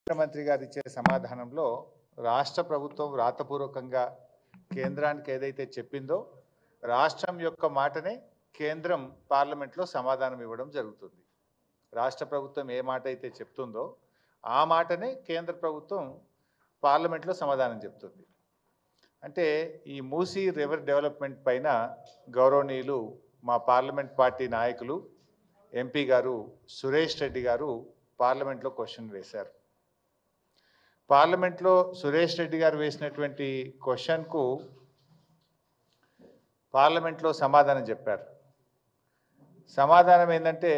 ముఖ్యమంత్రి గారు ఇచ్చే సమాధానంలో రాష్ట్ర ప్రభుత్వం రాతపూర్వకంగా కేంద్రానికి ఏదైతే చెప్పిందో రాష్ట్రం యొక్క మాటనే కేంద్రం పార్లమెంట్లో సమాధానం ఇవ్వడం జరుగుతుంది. రాష్ట్ర ప్రభుత్వం ఏ మాట అయితే చెప్తుందో ఆ మాటనే కేంద్ర ప్రభుత్వం పార్లమెంట్లో సమాధానం చెప్తుంది. అంటే ఈ మూసీ రివర్ డెవలప్మెంట్ పైన గౌరవనీయులు మా పార్లమెంట్ పార్టీ నాయకులు ఎంపీ గారు సురేష్ రెడ్డి గారు పార్లమెంట్లో క్వశ్చన్ వేశారు. పార్లమెంట్లో సురేష్ రెడ్డి గారు వేసినటువంటి క్వశ్చన్కు పార్లమెంట్లో సమాధానం చెప్పారు. సమాధానం ఏంటంటే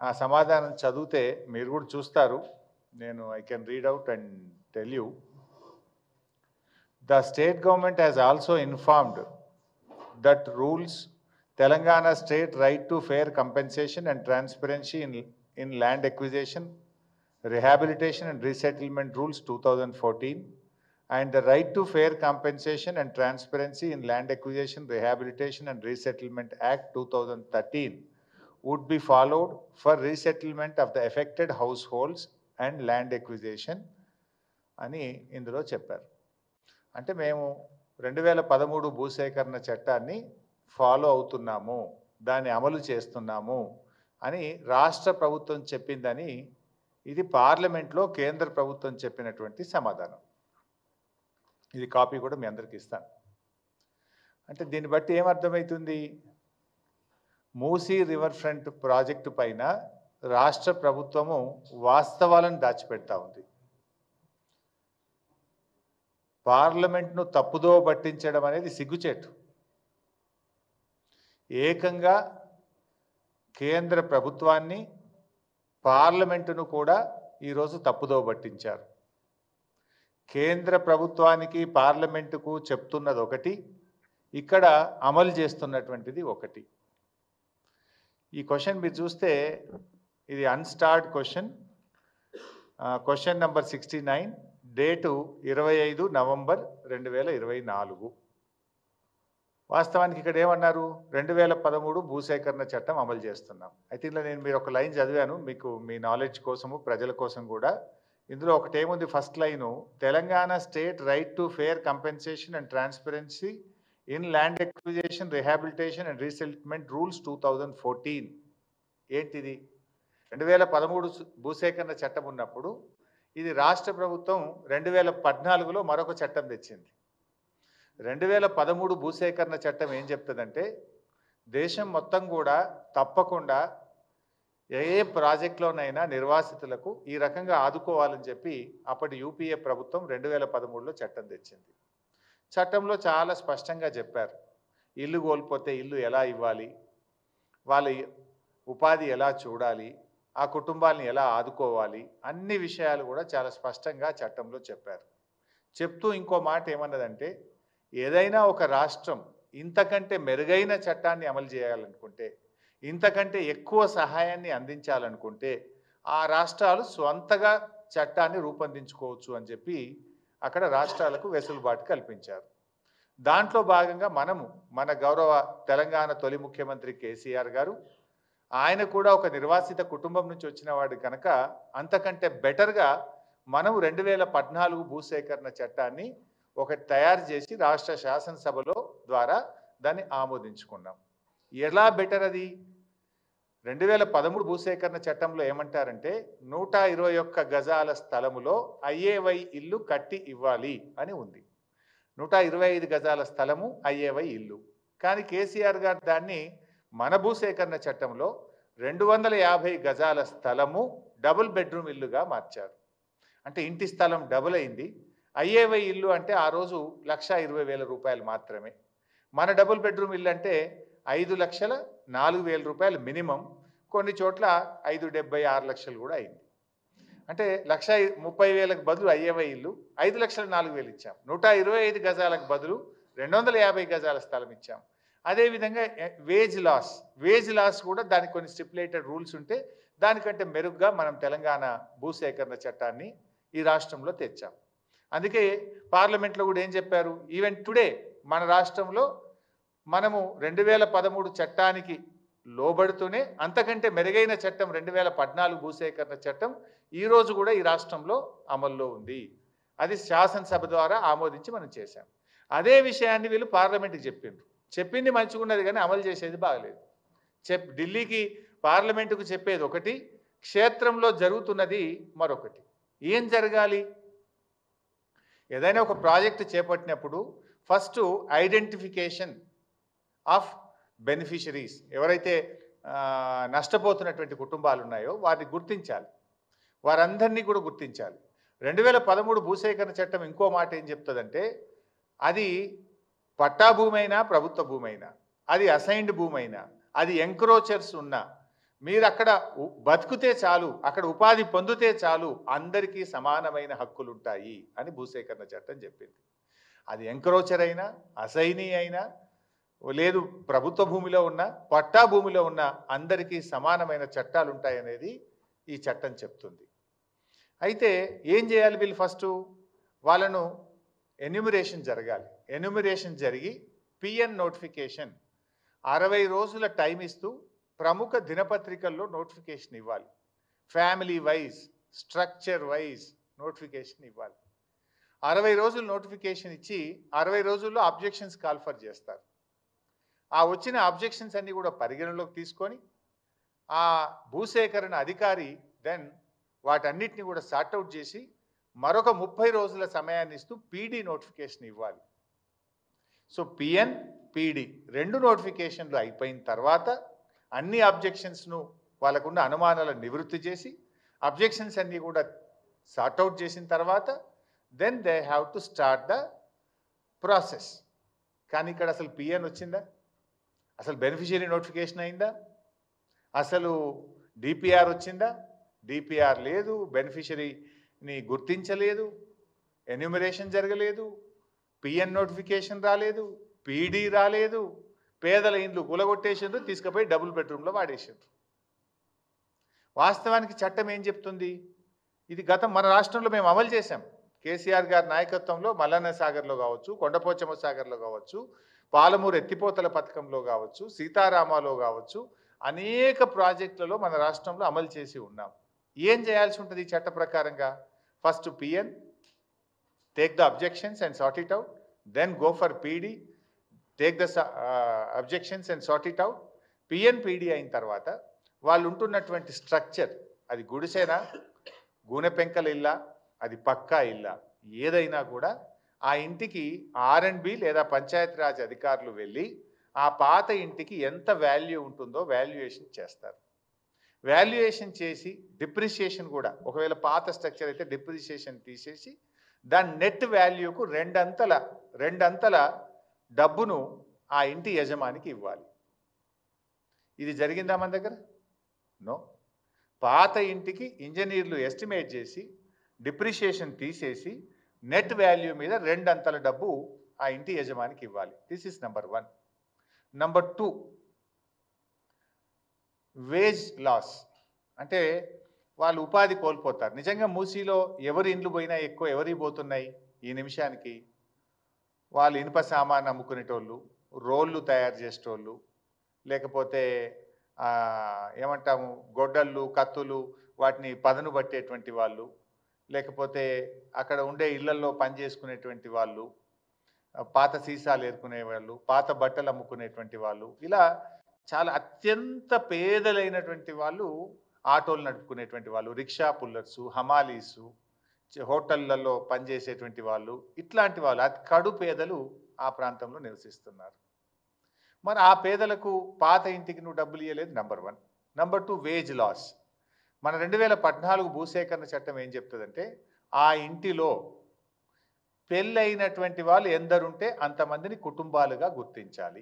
ఆ సమాధానం చదివితే మీరు కూడా చూస్తారు. I can read out and tell you. The state government has also informed that rules Telangana state right to fair compensation and transparency in land acquisition, rehabilitation and resettlement rules 2014 and the right to fair compensation and transparency in land acquisition, rehabilitation and resettlement act 2013 would be followed for resettlement of the affected households and land acquisition అని ఇందులో చెప్పారు. అంటే మేము 2013 భూసేకరణ చట్టాన్ని follow అవుతున్నాము, దాన్ని అమలు చేస్తున్నాము అని రాష్ట్ర ప్రభుత్వం చెప్పిందని ఇది పార్లమెంట్లో కేంద్ర ప్రభుత్వం చెప్పినటువంటి సమాధానం. ఇది కాపీ కూడా మీ అందరికీ ఇస్తాను. అంటే దీన్ని బట్టి ఏమర్థమవుతుంది? మూసీ రివర్ ఫ్రంట్ ప్రాజెక్టు పైన రాష్ట్ర ప్రభుత్వము వాస్తవాలను దాచిపెడతా ఉంది. పార్లమెంట్ను తప్పుదో పట్టించడం అనేది సిగ్గుచేటు. ఏకంగా కేంద్ర ప్రభుత్వాన్ని పార్లమెంటును కూడా ఈరోజు తప్పుదో పట్టించారు. కేంద్ర ప్రభుత్వానికి పార్లమెంటుకు చెప్తున్నది ఒకటి, ఇక్కడ అమలు చేస్తున్నటువంటిది ఒకటి. ఈ క్వశ్చన్ మీరు చూస్తే ఇది unstarred question, question number 69, date 25 November 2024. వాస్తవానికి ఇక్కడ ఏమన్నారు? 2013 భూసేకరణ చట్టం అమలు చేస్తున్నాం. అయితే ఇలా మీరు ఒక లైన్ చదివాను మీకు మీ నాలెడ్జ్ కోసము ప్రజల కోసం కూడా. ఇందులో ఒకటి ఏముంది? First line, Telangana state right to fair compensation and transparency in land acquisition, rehabilitation and resettlement rules 2014. ఏంటిది? 2013 భూసేకరణ చట్టం ఉన్నప్పుడు ఇది రాష్ట్ర ప్రభుత్వం 2014లో మరొక చట్టం తెచ్చింది. 2013 భూసేకరణ చట్టం ఏం చెప్తుందంటే దేశం మొత్తం కూడా తప్పకుండా ఏ ప్రాజెక్టులోనైనా నిర్వాసితులకు ఈ రకంగా ఆదుకోవాలని చెప్పి అప్పటి యూపీఏ ప్రభుత్వం 2013లో చట్టం తెచ్చింది. చట్టంలో చాలా స్పష్టంగా చెప్పారు, ఇల్లు కోల్పోతే ఇల్లు ఎలా ఇవ్వాలి, వాళ్ళ ఉపాధి ఎలా చూడాలి, ఆ కుటుంబాలను ఎలా ఆదుకోవాలి, అన్ని విషయాలు కూడా చాలా స్పష్టంగా చట్టంలో చెప్పారు. చెప్తూ ఇంకో మాట ఏమన్నదంటే ఏదైనా ఒక రాష్ట్రం ఇంతకంటే మెరుగైన చట్టాన్ని అమలు చేయాలనుకుంటే, ఇంతకంటే ఎక్కువ సహాయాన్ని అందించాలనుకుంటే ఆ రాష్ట్రాలు స్వంతగా చట్టాన్ని రూపొందించుకోవచ్చు అని చెప్పి అక్కడ రాష్ట్రాలకు వెసులుబాటు కల్పించారు. దాంట్లో భాగంగా మన గౌరవ తెలంగాణ తొలి ముఖ్యమంత్రి కేసీఆర్ గారు, ఆయన కూడా ఒక నిర్వాసిత కుటుంబం నుంచి వచ్చిన వాడు కనుక అంతకంటే బెటర్గా మనం 2014 భూసేకరణ చట్టాన్ని ఒకటి తయారు చేసి రాష్ట్ర శాసనసభలో ద్వారా దాన్ని ఆమోదించుకున్నాం. ఎలా బెటర్ అది? 2013 భూసేకరణ చట్టంలో ఏమంటారంటే 121 గజాల స్థలములో ఐఏవై ఇల్లు కట్టి ఇవ్వాలి అని ఉంది. 125 గజాల స్థలము ఐఏవై ఇల్లు. కానీ కేసీఆర్ గారు దాన్ని మన భూసేకరణ చట్టంలో 250 గజాల స్థలము డబుల్ బెడ్రూమ్ ఇల్లుగా మార్చారు. అంటే ఇంటి స్థలం డబుల్ అయింది. ఐఏవై ఇల్లు అంటే ఆ రోజు 1,20,000 రూపాయలు మాత్రమే. మన డబుల్ బెడ్రూమ్ ఇల్లు అంటే 5,04,000 రూపాయలు మినిమం, కొన్ని చోట్ల 5,70,000 6 లక్షలు కూడా అయింది. అంటే 1,30,000కు బదులు ఐఏవై ఇల్లు 5,04,000 ఇచ్చాం. 125 గజాలకు బదులు 250 గజాల స్థలం ఇచ్చాం. అదేవిధంగా వేజ్ లాస్ కూడా దానికి కొన్ని స్టిపులేటెడ్ రూల్స్ ఉంటే దానికంటే మెరుగ్గా మనం తెలంగాణ భూసేకరణ చట్టాన్ని ఈ రాష్ట్రంలో తెచ్చాం. అందుకే పార్లమెంట్లో కూడా ఏం చెప్పారు? ఈవెన్ టుడే మన రాష్ట్రంలో మనము 2013 చట్టానికి లోబడుతూనే అంతకంటే మెరుగైన చట్టం 2014 భూసేకరణ చట్టం ఈరోజు కూడా ఈ రాష్ట్రంలో అమల్లో ఉంది. అది శాసనసభ ద్వారా ఆమోదించి మనం చేశాం. అదే విషయాన్ని వీళ్ళు పార్లమెంట్కి చెప్పింది మంచిగున్నది కానీ అమలు చేసేది బాగలేదు. ఢిల్లీకి పార్లమెంటుకు చెప్పేది ఒకటి, క్షేత్రంలో జరుగుతున్నది మరొకటి. ఏం జరగాలి? ఏదైనా ఒక ప్రాజెక్టు చేపట్టినప్పుడు ఫస్ట్ ఐడెంటిఫికేషన్ ఆఫ్ బెనిఫిషరీస్, ఎవరైతే నష్టపోతున్నటువంటి కుటుంబాలు ఉన్నాయో వారిని గుర్తించాలి, వారందరినీ కూడా గుర్తించాలి. 2013 భూసేకరణ చట్టం ఇంకో మాట ఏం చెప్తుందంటే, అది పట్టా భూమైనా ప్రభుత్వ భూమైనా, అది అసైన్డ్ భూమైనా, అది ఎంక్రోచర్స్ ఉన్నా, మీరు అక్కడ బతుకుతే చాలు, అక్కడ ఉపాధి పొందితే చాలు, అందరికీ సమానమైన హక్కులు ఉంటాయి అని భూసేకరణ చట్టం చెప్పింది. అది ఎంక్రోచర్ అయినా, అసైనీ అయినా, లేదు ప్రభుత్వ భూమిలో ఉన్న, పట్టా భూమిలో ఉన్న అందరికీ సమానమైన చట్టాలు ఉంటాయనేది ఈ చట్టం చెప్తుంది. అయితే ఏం చేయాలి వీళ్ళు? ఫస్ట్ వాళ్ళను ఎన్యూమరేషన్ జరగాలి. ఎన్యూమరేషన్ జరిగి పిఎన్ నోటిఫికేషన్ 60 రోజుల టైం ఇస్తూ ప్రముఖ దినపత్రికల్లో నోటిఫికేషన్ ఇవ్వాలి. Family wise, structure wise notification ఇవ్వాలి. 60 రోజులు నోటిఫికేషన్ ఇచ్చి 60 రోజుల్లో అబ్జెక్షన్స్ కాల్ఫర్ చేస్తారు. ఆ వచ్చిన అబ్జెక్షన్స్ అన్నీ కూడా పరిగణలోకి తీసుకొని ఆ భూసేకరణ అధికారి దెన్ వాటన్నిటిని కూడా సార్ట్అవుట్ చేసి మరొక 30 రోజుల సమయాన్ని ఇస్తూ పీడీ నోటిఫికేషన్ ఇవ్వాలి. సో పిఎన్, పీడీ 2 నోటిఫికేషన్లు అయిపోయిన తర్వాత అన్ని అబ్జెక్షన్స్ను, వాళ్ళకున్న అనుమానాలను నివృత్తి చేసి అబ్జెక్షన్స్ అన్నీ కూడా సార్ట్అవుట్ చేసిన తర్వాత then they have to start the process. కానీ ఇక్కడ అసలు పిఎన్ వచ్చిందా? అసలు బెనిఫిషియరీ నోటిఫికేషన్ అయిందా? అసలు డిపిఆర్ వచ్చిందా? డిపిఆర్ లేదు, బెనిఫిషరీని గుర్తించలేదు, ఎన్యూమరేషన్ జరగలేదు, పిఎన్ నోటిఫికేషన్ రాలేదు, పీడీ రాలేదు, పేదల ఇండ్లు కూలగొట్టేసిండ్రు, తీసుకుపోయి డబుల్ బెడ్రూమ్లో వాడేసిండ్రు. వాస్తవానికి చట్టం ఏం చెప్తుంది? ఇది గతం మన రాష్ట్రంలో మేము అమలు చేశాం. కేసీఆర్ గారి నాయకత్వంలో మల్లన్న సాగర్లో కావచ్చు, కొండపోచమ్మ సాగర్లో కావచ్చు, పాలమూరు ఎత్తిపోతల పథకంలో కావచ్చు, సీతారామాలో కావచ్చు, అనేక ప్రాజెక్టులలో మన రాష్ట్రంలో అమలు చేసి ఉన్నాం. ఏం చేయాల్సి ఉంటుంది ఈ చట్ట ప్రకారంగా? First PN, take the objections and sort it out, then go for PD, take the objections and sort it out. PN, PD అయిన తర్వాత వాళ్ళు ఉంటున్నటువంటి స్ట్రక్చర్, అది గుడిసెనా, గూనె పెంకల ఇల్లా, అది పక్కా ఇల్లా, ఏదైనా కూడా ఆ ఇంటికి R&B లేదా పంచాయతీరాజ్ అధికారులు వెళ్ళి ఆ పాత ఇంటికి ఎంత వాల్యూ ఉంటుందో వాల్యుయేషన్ చేస్తారు. వాల్యుయేషన్ చేసి డిప్రిషియేషన్ కూడా, ఒకవేళ పాత స్ట్రక్చర్ అయితే డిప్రిషియేషన్ తీసేసి దాని నెట్ వాల్యూకు రెండంతల డబ్బును ఆ ఇంటి యజమానికి ఇవ్వాలి. ఇది జరిగిందా మన దగ్గర? నో. పాత ఇంటికి ఇంజనీర్లు ఎస్టిమేట్ చేసి డిప్రిషియేషన్ తీసేసి నెట్ వాల్యూ మీద రెండంతల డబ్బు ఆ ఇంటి యజమానికి ఇవ్వాలి. This is number 1. Number 2, wage loss. అంటే వాళ్ళు ఉపాధి కోల్పోతారు. నిజంగా మూసీలో ఎవరి ఇండ్లు పోయినా ఎక్కువ ఎవరి పోతున్నాయి ఈ నిమిషానికి? వాళ్ళు ఇనుప సామాన్ అమ్ముకునేటోళ్ళు, రోళ్ళు తయారు చేసేటోళ్ళు, లేకపోతే ఏమంటాము గొడ్డళ్ళు, కత్తులు, వాటిని పదను పట్టేటువంటి వాళ్ళు, లేకపోతే అక్కడ ఉండే ఇళ్లలో పనిచేసుకునేటువంటి వాళ్ళు, పాత సీసాలు ఏరుకునే వాళ్ళు, పాత బట్టలు అమ్ముకునేటువంటి వాళ్ళు, ఇలా చాలా అత్యంత పేదలైనటువంటి వాళ్ళు, ఆటోలు నడుపుకునేటువంటి వాళ్ళు, రిక్షా పుల్లర్సు, హమాలీసు, హోటళ్లలో పనిచేసేటువంటి వాళ్ళు, ఇట్లాంటి వాళ్ళు అతి కడు పేదలు ఆ ప్రాంతంలో నివసిస్తున్నారు. మరి ఆ పేదలకు పాత ఇంటికి నువ్వు డబ్బులు ఇవ్వలేదు, నెంబర్ 1. Number 2, wage loss. మన 2014 భూసేకరణ చట్టం ఏం చెప్తుందంటే, ఆ ఇంటిలో పెళ్ళైనటువంటి వాళ్ళు ఎందరుంటే అంతమందిని కుటుంబాలుగా గుర్తించాలి.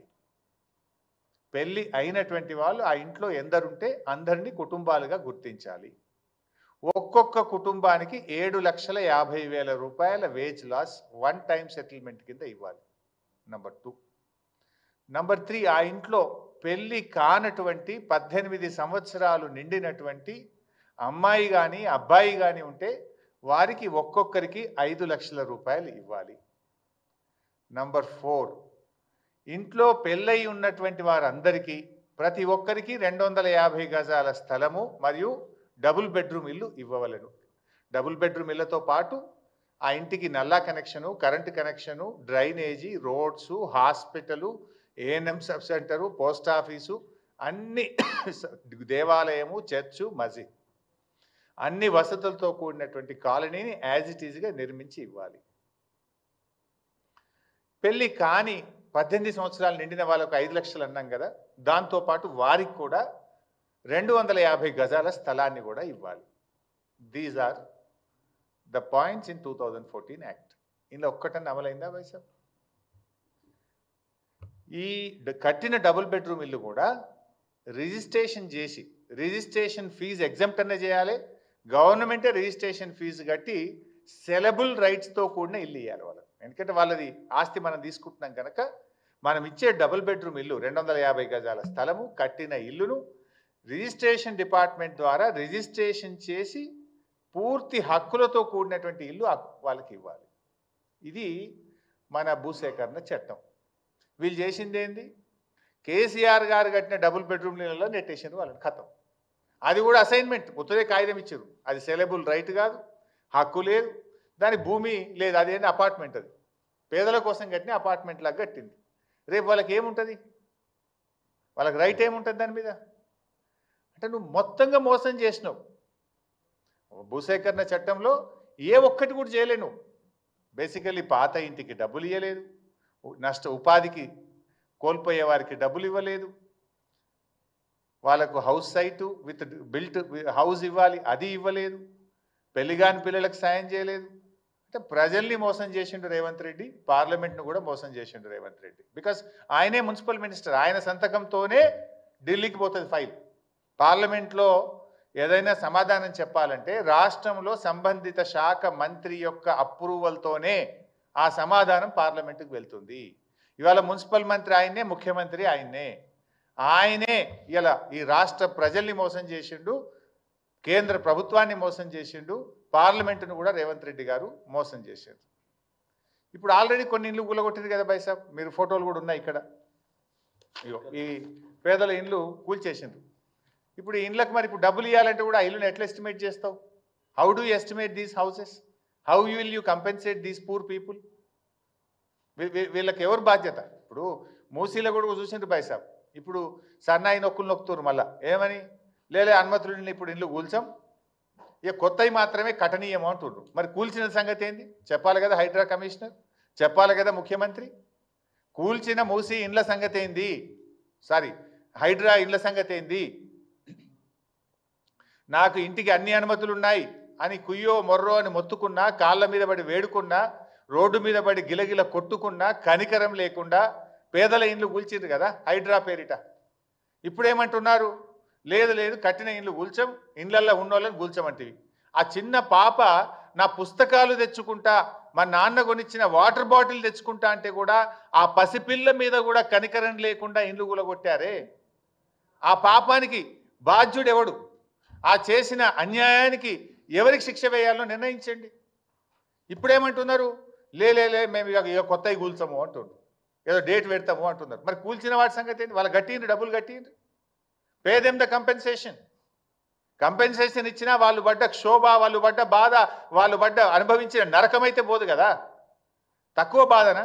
పెళ్ళి అయినటువంటి వాళ్ళు ఆ ఇంట్లో ఎందరుంటే అందరినీ కుటుంబాలుగా గుర్తించాలి. ఒక్కొక్క కుటుంబానికి 7,50,000 రూపాయల వేజ్ లాస్ 1 టైం సెటిల్మెంట్ కింద ఇవ్వాలి. నెంబర్ 2. నెంబర్ 3, ఆ ఇంట్లో పెళ్ళి కానటువంటి 18 సంవత్సరాలు నిండినటువంటి అమ్మాయి కానీ అబ్బాయి కానీ ఉంటే వారికి ఒక్కొక్కరికి 5 లక్షల రూపాయలు ఇవ్వాలి. నంబర్ 4, ఇంట్లో పెళ్ళై ఉన్నటువంటి వారందరికీ ప్రతి ఒక్కరికి 250 గజాల స్థలము మరియు డబుల్ బెడ్రూమ్ ఇల్లు ఇవ్వవలెను. డబుల్ బెడ్రూమ్ ఇళ్లతో పాటు ఆ ఇంటికి నల్లా connection, current connection, drainage, roads, hospital, ANM sub centre, post office, అన్ని దేవాలయము, చర్చు, మసీద్, అన్ని వసతులతో కూడినటువంటి కాలనీని యాజ్ ఇట్ ఈజ్గా నిర్మించి ఇవ్వాలి. పెళ్లి కాని 18 సంవత్సరాలు నిండిన వాళ్ళకు 5 లక్షలు అన్నాం కదా, దాంతోపాటు వారికి కూడా 250 గజాల స్థలాన్ని కూడా ఇవ్వాలి. These are the points in 2014 act. ఇందులో ఒక్కటన్నా అమలైందా వైసాబ్? ఈ కట్టిన డబుల్ బెడ్రూమ్ ఇల్లు కూడా రిజిస్ట్రేషన్ చేసి రిజిస్ట్రేషన్ ఫీజు ఎగ్జామ్ట్ అన్న చేయాలి. గవర్నమెంటే రిజిస్ట్రేషన్ ఫీజు కట్టి సెలబుల్ రైట్స్తో కూడిన ఇల్లు ఇవ్వాలి వాళ్ళకి. ఎందుకంటే వాళ్ళది ఆస్తి మనం తీసుకుంటున్నాం కనుక మనం ఇచ్చే డబుల్ బెడ్రూమ్ ఇల్లు 250 గజాల స్థలము కట్టిన ఇల్లును రిజిస్ట్రేషన్ డిపార్ట్మెంట్ ద్వారా రిజిస్ట్రేషన్ చేసి పూర్తి హక్కులతో కూడినటువంటి ఇల్లు వాళ్ళకి ఇవ్వాలి. ఇది మన భూసేకరణ చట్టం. వీళ్ళు చేసింది ఏంది? కేసీఆర్ గారు కట్టిన డబుల్ బెడ్రూమ్ ఇళ్లలో నెట్టేసారు వాళ్ళని, ఖతం. అది కూడా అసైన్మెంట్, ముత్తరే కాగితం ఇచ్చారు. అది సెలబుల్ రైట్ కాదు, హక్కు లేదు, దాని భూమి లేదు, అదేంటి అపార్ట్మెంట్. అది పేదల కోసం కట్టిన అపార్ట్మెంట్ లాగా కట్టింది. రేపు వాళ్ళకి ఏముంటుంది? వాళ్ళకి రైట్ ఏముంటుంది దాని మీద? అంటే నువ్వు మొత్తంగా మోసం చేసినావు. భూసేకరణ చట్టంలో ఏ ఒక్కటి కూడా చేయలేను. బేసికల్లీ పాత ఇంటికి డబ్బులు ఇవ్వలేదు, ఉపాధికి కోల్పోయే వారికి డబ్బులు ఇవ్వలేదు, వాళ్ళకు house site with built house ఇవ్వాలి, అది ఇవ్వలేదు, పెళ్లిగాని పిల్లలకు సాయం చేయలేదు. అంటే ప్రజల్ని మోసం చేసిండు రేవంత్ రెడ్డి, పార్లమెంట్ను కూడా మోసం చేసిండు రేవంత్ రెడ్డి. బికాస్ ఆయనే మున్సిపల్ మినిస్టర్, ఆయన సంతకంతోనే ఢిల్లీకి పోతుంది ఫైల్. పార్లమెంట్లో ఏదైనా సమాధానం చెప్పాలంటే రాష్ట్రంలో సంబంధిత శాఖ మంత్రి యొక్క అప్రూవల్తోనే ఆ సమాధానం పార్లమెంటుకు వెళ్తుంది. ఇవాళ మున్సిపల్ మంత్రి ఆయన్నే, ముఖ్యమంత్రి ఆయనే ఇలా ఈ రాష్ట్ర ప్రజల్ని మోసం చేసిండు, కేంద్ర ప్రభుత్వాన్ని మోసం చేసిండు, పార్లమెంటును కూడా రేవంత్ రెడ్డి గారు మోసం చేశారు. ఇప్పుడు ఆల్రెడీ కొన్ని ఇళ్ళు కూలగొట్టింది కదా బైసాబ్, మీరు ఫోటోలు కూడా ఉన్నాయి ఇక్కడ. ఈ పేదల ఇండ్లు కూల్చేసిండ్రు. ఇప్పుడు ఈ ఇండ్లకు మరి ఇప్పుడు డబ్బులు ఇవ్వాలంటే కూడా ఆ ఇల్లుని ఎట్లా ఎస్టిమేట్ చేస్తావు? How do you estimate these houses? How you will you compensate these poor people? వీళ్ళకి ఎవరు బాధ్యత? ఇప్పుడు మూసీలో కూడా చూసిండ్రు బైసాబ్, ఇప్పుడు సన్నాయి నొక్కులు నొక్కుతున్నారు మళ్ళా. ఏమని? లేలే అనుమతులు ఇప్పుడు ఇండ్లు కూల్చాం, ఇక కొత్తవి మాత్రమే కఠనీయం అంటున్నారు. మరి కూల్చిన సంగతి ఏంది చెప్పాలి కదా హైడ్రా కమిషనర్, చెప్పాలి కదా ముఖ్యమంత్రి. కూల్చిన మూసి ఇండ్ల సంగతి ఏంది? హైడ్రా ఇండ్ల సంగతి ఏంది? నాకు ఇంటికి అన్ని అనుమతులు ఉన్నాయి అని కుయ్యో మొర్రో అని మొత్తుకున్నా, కాళ్ళ మీద పడి వేడుకున్నా, రోడ్డు మీద పడి గిలగిల కొట్టుకున్నా కనికరం లేకుండా పేదల ఇండ్లు కూల్చిండ్రు కదా హైడ్రా పేరిట. ఇప్పుడేమంటున్నారు? లేదు కట్టిన ఇండ్లు కూల్చం, ఇండ్లల్లో ఉన్నోళ్ళని కూల్చమంటివి. ఆ చిన్న పాప నా పుస్తకాలు తెచ్చుకుంటా, మా నాన్న కొనిచ్చిన వాటర్ బాటిల్ తెచ్చుకుంటా అంటే కూడా ఆ పసిపిల్ల మీద కూడా కనికరం లేకుండా ఇండ్లు కూలగొట్టారే. ఆ పాపానికి బాధ్యుడు ఎవడు? ఆ చేసిన అన్యాయానికి ఎవరికి శిక్ష వేయాలో నిర్ణయించండి. ఇప్పుడేమంటున్నారు? లే మేము ఇక కొత్తవి కూల్చము అంటున్నారు, ఏదో డేట్ పెడతాము అంటున్నారు. మరి కూల్చిన వాటి సంగతి ఏంటి? వాళ్ళు కట్టిండ్రు, డబ్బులు కట్టిండ్రు, పే దెమ్ ద కంపెన్సేషన్ ఇచ్చినా వాళ్ళు పడ్డ క్షోభ, వాళ్ళు పడ్డ బాధ, వాళ్ళు అనుభవించిన నరకమైతే పోదు కదా. తక్కువ బాధనా?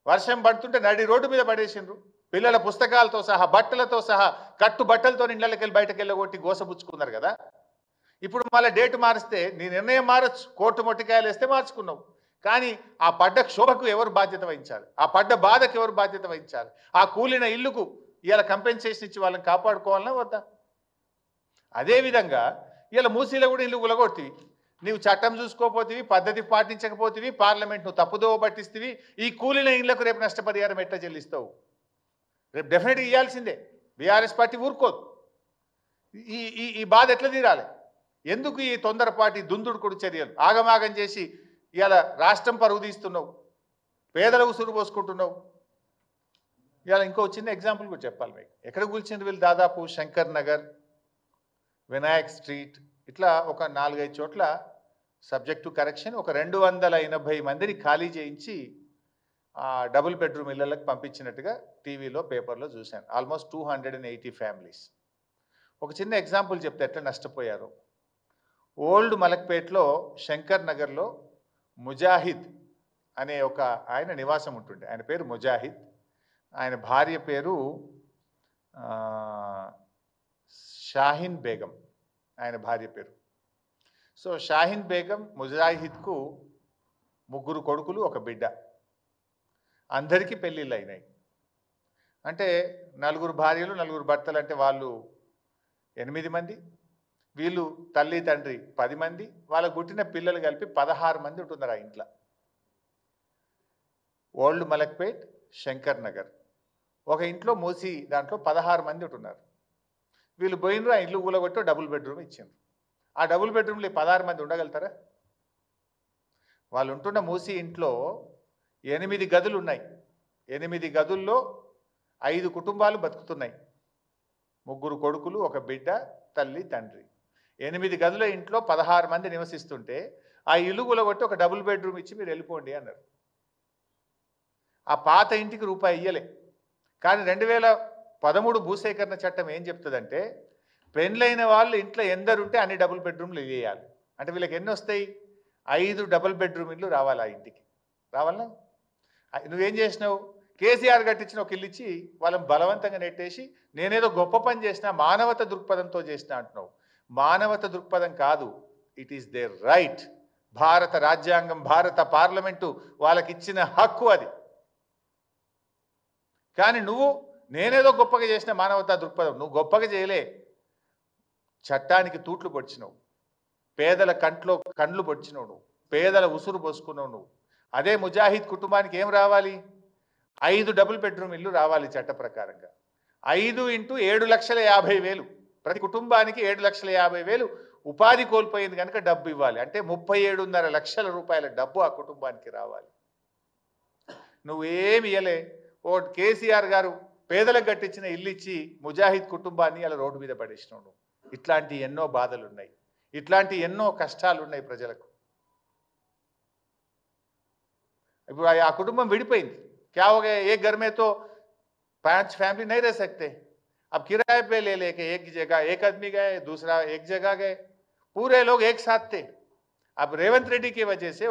వర్షం పడుతుంటే నడి రోడ్డు మీద పడేసిండ్రు, పిల్లల పుస్తకాలతో సహా, బట్టలతో సహా, కట్టు బట్టలతో ఇళ్ళకి వెళ్ళి బయటకు వెళ్ళగొట్టి గోసపుచ్చుకున్నారు కదా. ఇప్పుడు మళ్ళీ డేట్ మారిస్తే నీ నిర్ణయం మారచ్చు, కోర్టు మొట్టికాయలు వేస్తే మార్చుకున్నావు. కానీ ఆ పడ్డ క్షోభకు ఎవరు బాధ్యత వహించాలి? ఆ పడ్డ బాధకు ఎవరు బాధ్యత వహించాలి? ఆ కూలిన ఇల్లుకు ఇలా కంపెన్సేషన్ ఇచ్చి వాళ్ళని కాపాడుకోవాలన్నా వద్దా? అదేవిధంగా ఇలా మూసీలో కూడా ఇల్లు కూలగొట్టివి, నీవు చట్టం చూసుకోపోతివి, పద్ధతి పాటించకపోతివి, పార్లమెంట్ నువ్వు తప్పుదోవ పట్టిస్తేవి. ఈ కూలిన ఇళ్లకు రేపు నష్టపరిహారం ఎట్లా చెల్లిస్తావు? రేపు డెఫినెట్గా ఇవ్వాల్సిందే. బీఆర్ఎస్ పార్టీ ఊరుకోదు. ఈ బాధ ఎట్లా తీరాలి? ఎందుకు ఈ తొందరపాటి దుందుడుకుడు చర్యలు? ఆగమాగం చేసి ఇలా రాష్ట్రం పరుగు తీస్తున్నావు, పేదల ఉసురు పోసుకుంటున్నావు. ఇలా ఇంకో చిన్న ఎగ్జాంపుల్ కూడా చెప్పాలి మీకు. ఎక్కడ కూల్చింది వీళ్ళు? దాదాపు శంకర్ నగర్, వినాయక్ స్ట్రీట్, ఇట్లా ఒక 4-5 చోట్ల సబ్జెక్ట్ టు కరెక్షన్ ఒక 280 మందిని ఖాళీ చేయించి డబుల్ బెడ్రూమ్ ఇళ్లకు పంపించినట్టుగా టీవీలో పేపర్లో చూశాను. Almost 280 families. ఒక చిన్న ఎగ్జాంపుల్ చెప్తే ఎట్లా నష్టపోయారు. ఓల్డ్ మలక్పేట్లో శంకర్ నగర్లో ముజాహిద్ అనే ఒక ఆయన నివాసం ఉంటుండే. ఆయన పేరు ముజాహిద్. ఆయన భార్య పేరు షాహీన్ బేగం, ఆయన భార్య పేరు. సో షాహీన్ బేగం ముజాహిద్కు 3 కొడుకులు, 1 బిడ్డ. అందరికీ పెళ్ళిళ్ళు అయినాయి. అంటే 4 భార్యలు, 4 భర్తలు, అంటే వాళ్ళు 8 మంది, వీళ్ళు తల్లి తండ్రి 10 మంది, వాళ్ళకు పుట్టిన పిల్లలు కలిపి 16 మంది ఉంటున్నారు ఆ ఇంట్లో. ఓల్డ్ మలక్పేట్, శంకర్ నగర్, ఒక ఇంట్లో మూసి దాంట్లో 16 మంది ఉంటున్నారు. వీళ్ళు పోయినరు, ఆ ఇల్లు ఊలగొట్టి డబుల్ బెడ్రూమ్ ఇచ్చిండ్రు. ఆ డబుల్ బెడ్రూమ్లో 16 మంది ఉండగలుగుతారా? వాళ్ళు ఉంటున్న మూసి ఇంట్లో 8 గదులు ఉన్నాయి. 8 గదుల్లో 5 కుటుంబాలు బతుకుతున్నాయి. 3 కొడుకులు, 1 బిడ్డ, తల్లి తండ్రి. 8 గదుల ఇంట్లో 16 మంది నివసిస్తుంటే ఆ ఇల్లు కూలగొట్టి ఒక డబుల్ బెడ్రూమ్ ఇచ్చి మీరు వెళ్ళిపోండి అన్నారు. ఆ పాత ఇంటికి రూపాయి ఇయ్యలే. కానీ 2013 భూసేకరణ చట్టం ఏం చెప్తుందంటే, పెళ్ళైన వాళ్ళు ఇంట్లో ఎందరుంటే అన్ని డబుల్ బెడ్రూమ్లు ఇవ్వాలి. అంటే వీళ్ళకి ఎన్ని వస్తాయి? 5 డబుల్ బెడ్రూమ్ ఇల్లు రావాలి ఆ ఇంటికి. రావాలా? నువ్వేం చేసినావు? కేసీఆర్ కట్టించిన ఒక ఇల్లు ఇచ్చి వాళ్ళని బలవంతంగా నెట్టేసి నేనేదో గొప్ప పని చేసినా, మానవత దృక్పథంతో చేసినా అంటున్నావు. మానవత దృక్పథం కాదు, ఇట్ ఈస్ దేర్ రైట్. భారత రాజ్యాంగం, భారత పార్లమెంటు వాళ్ళకి ఇచ్చిన హక్కు అది. కానీ నువ్వు నేనేదో గొప్పగా చేసిన మానవతా దృక్పథం, నువ్వు గొప్పగా చేయలే. చట్టానికి తూట్లు పొడిచినావు, పేదల కండ్లు పొడిచినావు నువ్వు, పేదల ఉసురు పోసుకున్నావు నువ్వు. అదే ముజాహిద్ కుటుంబానికి ఏం రావాలి? 5 డబుల్ బెడ్రూమ్ ఇల్లు రావాలి చట్ట ప్రకారంగా. 5 × 7,50,000, ప్రతి కుటుంబానికి 7,50,000 ఉపాధి కోల్పోయింది కనుక డబ్బు ఇవ్వాలి. అంటే 37.5 లక్షల రూపాయల డబ్బు ఆ కుటుంబానికి రావాలి. నువ్వేమి ఇయ్యలే. ఓ కేసీఆర్ గారు పేదలకు కట్టించిన ఇల్లు ఇచ్చి ముజాహిద్ కుటుంబాన్ని అలా రోడ్డు మీద పడేసినాడు. ఇట్లాంటి ఎన్నో బాధలు ఉన్నాయి, ఇట్లాంటి ఎన్నో కష్టాలు ఉన్నాయి ప్రజలకు. ఇప్పుడు ఆ కుటుంబం విడిపోయింది. क्या हो गया? एक घर में तो 5 फैमिली नहीं रह सकते. अब किराए पे ले लेके एक जगह एक आदमी गए, दूसरा एक जगह गए, पूरे लोग एक साथ थे. अब रेवंत रेड्डी की वजह से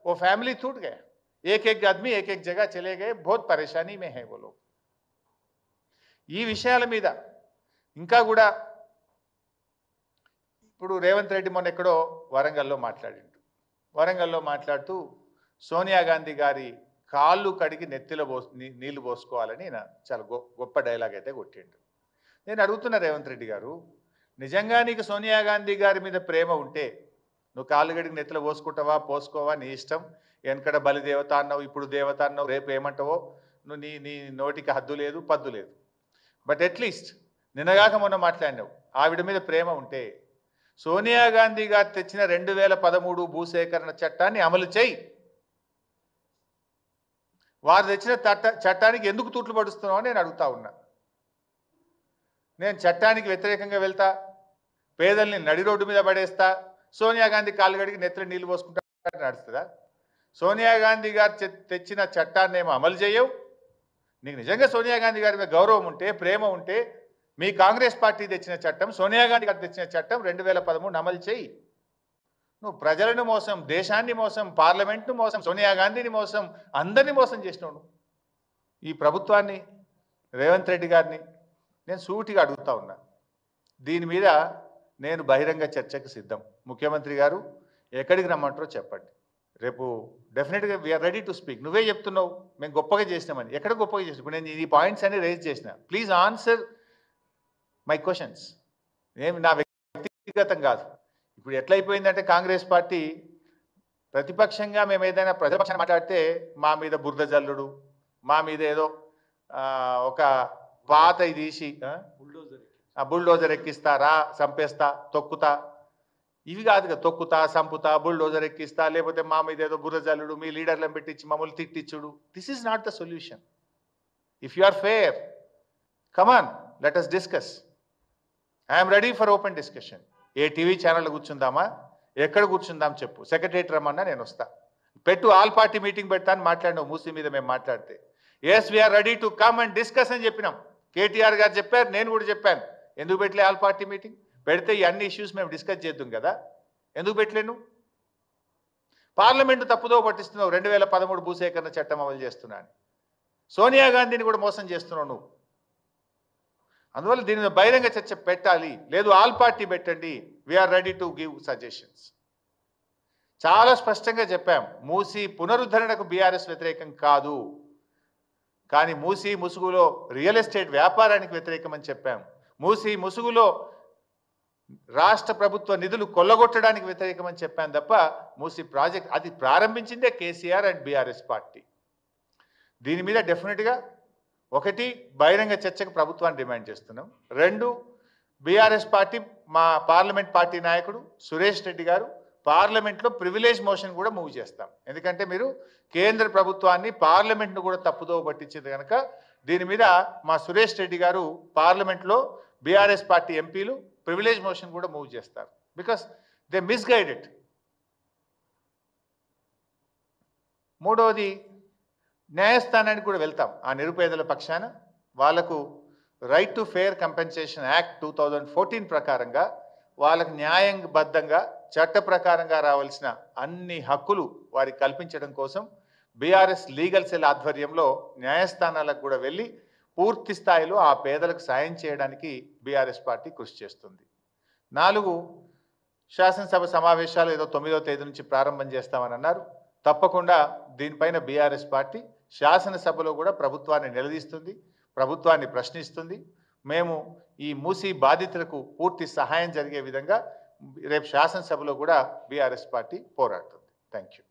वो फैमिली टूट गया. एक आदमी एक जगह चले गए. बहुत परेशानी में है वो लोग. ఈ విషయాల మీద ఇంకా కూడా ఇప్పుడు రేవంత్ రెడ్డి మొన్న ఎక్కడో వరంగల్లో మాట్లాడుతూ సోనియా గాంధీ గారి కాళ్ళు కడిగి నెత్తిలో నీళ్లు పోసుకోవాలని చాలా గొప్ప డైలాగ్ అయితే కొట్టిండు. నేను అడుగుతున్నా, రేవంత్ రెడ్డి గారు, నిజంగా నీకు సోనియా గాంధీ గారి మీద ప్రేమ ఉంటే నువ్వు కాళ్ళు కడిగి నెత్తిలో పోసుకుంటావా, పోసుకోవా, నీ ఇష్టం. వెనకడ బలిదేవత అన్నావు, ఇప్పుడు దేవత అన్నావు, రేపు ఏమంటావో నువ్వు, నీ నోటికి హద్దు లేదు, పద్దు లేదు. బట్ అట్లీస్ట్ నిన్నగాక మొన్న మాట్లాడినావు. ఆవిడ మీద ప్రేమ ఉంటే సోనియా గాంధీ గారు తెచ్చిన 2013 భూసేకరణ చట్టాన్ని అమలు చేయి. వారు తెచ్చిన చట్టానికి ఎందుకు తూట్లు పడుస్తున్నావు అని నేను అడుగుతా ఉన్నా. నేను చట్టానికి వ్యతిరేకంగా వెళ్తా, పేదల్ని నడి రోడ్డు మీద పడేస్తా, సోనియా గాంధీ కాళ్ళు కడిగి నెత్తిలో నీళ్లు పోసుకుంటా నడుస్తుందా? సోనియా గాంధీ గారు తెచ్చిన చట్టాన్ని ఏమో అమలు చేయవు. నీకు నిజంగా సోనియా గాంధీ గారి మీద గౌరవం ఉంటే, ప్రేమ ఉంటే, మీ కాంగ్రెస్ పార్టీ తెచ్చిన చట్టం, సోనియా గాంధీ గారు తెచ్చిన చట్టం 2013 అమలు చేయి. నువ్వు ప్రజలను మోసం, దేశాన్ని మోసం, పార్లమెంట్ను మోసం, సోనియా గాంధీని మోసం, అందరినీ మోసం చేసినావు. ఈ ప్రభుత్వాన్ని, రేవంత్ రెడ్డి గారిని నేను సూటిగా అడుగుతా ఉన్నా. దీని మీద నేను బహిరంగ చర్చకు సిద్ధం. ముఖ్యమంత్రి గారు ఎక్కడికి రమ్మంటారో చెప్పండి. రేపు డెఫినెట్గా వీఆర్ రెడీ టు స్పీక్. నువ్వే చెప్తున్నావు మేము గొప్పగా చేసినామని. ఎక్కడ గొప్పగా చేసినా? ఇప్పుడు నేను ఈ పాయింట్స్ అన్ని రేజ్ చేసిన. Please answer my questions. ఏమి నా వ్యక్తిగతం కాదు. ఇప్పుడు ఎట్లయిపోయిందంటే కాంగ్రెస్ పార్టీ ప్రతిపక్షంగా మేము ఏదైనా ప్రతిపక్షాన్ని మాట్లాడితే మా మీద బురద జల్లుడు, మా మీద ఏదో ఒక పాత తీసి బుల్డోజర్ ఎక్కిస్తారా, చంపేస్తా, తొక్కుతా, ఇవి కాదు కదా. తొక్కుతా, సంపుతా, బుల్డోజర్ ఎక్కిస్తా, లేకపోతే మా మీద ఏదో బురద జల్లుడు, మీ లీడర్లను పెట్టించి మమ్మల్ని తిట్టించుడు. This is not the solution. If you are fair, come on, let us discuss. I'm ready for open discussion. ఏ టీవీ ఛానల్ కూర్చుందామా, ఎక్కడ కూర్చుందాం చెప్పు. సెక్రటరియట్ రమ్మన్నా నేను వస్తా. పెట్టు, ఆల్ పార్టీ మీటింగ్ పెడతా అని మాట్లాడినావు మూసీ మీద మేము మాట్లాడితే. Yes we are ready to come and discuss అని చెప్పినాం. కేటీఆర్ గారు చెప్పారు, నేను కూడా చెప్పాను. ఎందుకు పెట్టలే ఆల్ పార్టీ మీటింగ్? పెడితే ఈ అన్ని ఇష్యూస్ మేము డిస్కస్ చేద్దాం కదా, ఎందుకు పెట్టలేను? పార్లమెంటు తప్పుదో పట్టిస్తున్నావు, 2013 భూసేకరణ చట్టం అమలు చేస్తున్నాను. సోనియా గాంధీని కూడా మోసం చేస్తున్నావు నువ్వు. అందువల్ల దీని మీద బహిరంగ చర్చ పెట్టాలి. లేదు ఆల్ పార్టీ పెట్టండి, we are ready to give suggestions. చాలా స్పష్టంగా చెప్పాం, మూసీ పునరుద్ధరణకు బీఆర్ఎస్ వ్యతిరేకం కాదు, కానీ మూసీ ముసుగులో రియల్ ఎస్టేట్ వ్యాపారానికి వ్యతిరేకమని చెప్పాం. మూసీ ముసుగులో రాష్ట్ర ప్రభుత్వ నిధులు కొల్లగొట్టడానికి వ్యతిరేకమని చెప్పాను తప్ప మూసీ ప్రాజెక్ట్ అది ప్రారంభించిందే కేసీఆర్ అండ్ బీఆర్ఎస్ పార్టీ. దీని మీద డెఫినెట్గా ఒకటి బహిరంగ చర్చకు ప్రభుత్వాన్ని డిమాండ్ చేస్తున్నాం. రెండు, బీఆర్ఎస్ పార్టీ మా పార్లమెంట్ పార్టీ నాయకుడు సురేష్ రెడ్డి గారు పార్లమెంట్లో ప్రివిలేజ్ మోషన్ కూడా మూవ్ చేస్తాం. ఎందుకంటే మీరు కేంద్ర ప్రభుత్వాన్ని పార్లమెంట్ను కూడా తప్పుదో పట్టించింది కనుక దీని మీద మా సురేష్ రెడ్డి గారు పార్లమెంట్లో బీఆర్ఎస్ పార్టీ ఎంపీలు ప్రివిలేజ్ మోషన్ కూడా మూవ్ చేస్తారు. Because they misguided. మూడవది, న్యాయస్థానానికి కూడా వెళ్తాం ఆ నిరుపేదల పక్షాన. వాళ్లకు right to fair compensation act 2014 ప్రకారంగా వాళ్ళకు న్యాయబద్ధంగా చట్ట ప్రకారంగా రావాల్సిన అన్ని హక్కులు వారికి కల్పించడం కోసం బీఆర్ఎస్ లీగల్ సెల్ ఆధ్వర్యంలో న్యాయస్థానాలకు కూడా వెళ్ళి పూర్తి స్థాయిలో ఆ పేదలకు సాయం చేయడానికి బీఆర్ఎస్ పార్టీ కృషి చేస్తుంది. 4, శాసనసభ సమావేశాలు ఏదో 9వ తేదీ నుంచి ప్రారంభం చేస్తామని అన్నారు. తప్పకుండా దీనిపైన బీఆర్ఎస్ పార్టీ శాసనసభలో కూడా ప్రభుత్వాన్ని నిలదీస్తుంది, ప్రభుత్వాన్ని ప్రశ్నిస్తుంది. మేము ఈ మూసీ బాధితులకు పూర్తి సహాయం జరిగే విధంగా రేపు శాసనసభలో కూడా బీఆర్ఎస్ పార్టీ పోరాడుతుంది. Thank you.